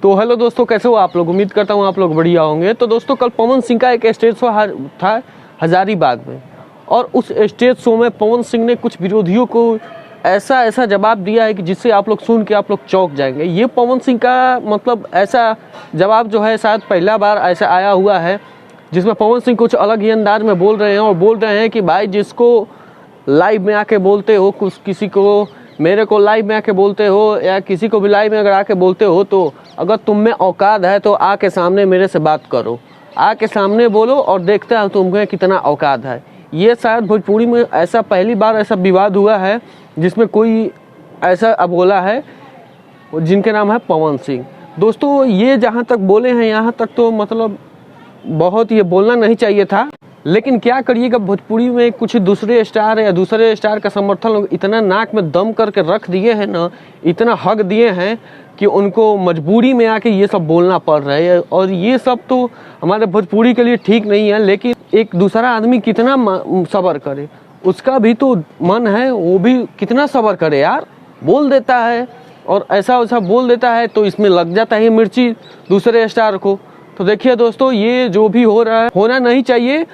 तो हेलो दोस्तों, कैसे हो आप लोग। उम्मीद करता हूँ आप लोग बढ़िया होंगे। तो दोस्तों, कल पवन सिंह का एक स्टेज शो था हजारीबाग में, और उस स्टेज शो में पवन सिंह ने कुछ विरोधियों को ऐसा जवाब दिया है कि जिससे आप लोग सुन के आप लोग चौंक जाएंगे। ये पवन सिंह का मतलब ऐसा जवाब जो है शायद पहला बार ऐसा आया हुआ है जिसमें पवन सिंह कुछ अलग ही अंदाज में बोल रहे हैं, और बोल रहे हैं कि भाई जिसको लाइव में आके बोलते हो, कुछ किसी को, मेरे को लाइव में आके बोलते हो या किसी को भी लाइव में अगर आके बोलते हो, तो अगर तुम में औकात है तो आके सामने मेरे से बात करो, आके सामने बोलो और देखते हैं तुम्हें कितना औकात है। ये शायद भोजपुरी में ऐसा पहली बार ऐसा विवाद हुआ है जिसमें कोई ऐसा बोला है जिनके नाम है पवन सिंह। दोस्तों, ये जहाँ तक बोले हैं यहाँ तक तो मतलब बहुत ये बोलना नहीं चाहिए था, लेकिन क्या करिएगा, भोजपुरी में कुछ दूसरे स्टार या दूसरे स्टार का समर्थन लोग इतना नाक में दम करके रख दिए हैं ना, इतना हक दिए हैं कि उनको मजबूरी में आके ये सब बोलना पड़ रहा है। और ये सब तो हमारे भोजपुरी के लिए ठीक नहीं है, लेकिन एक दूसरा आदमी कितना सब्र करे, उसका भी तो मन है, वो भी कितना सब्र करे यार। बोल देता है और ऐसा वैसा बोल देता है तो इसमें लग जाता है मिर्ची दूसरे स्टार को। तो देखिए दोस्तों, ये जो भी हो रहा है होना नहीं चाहिए।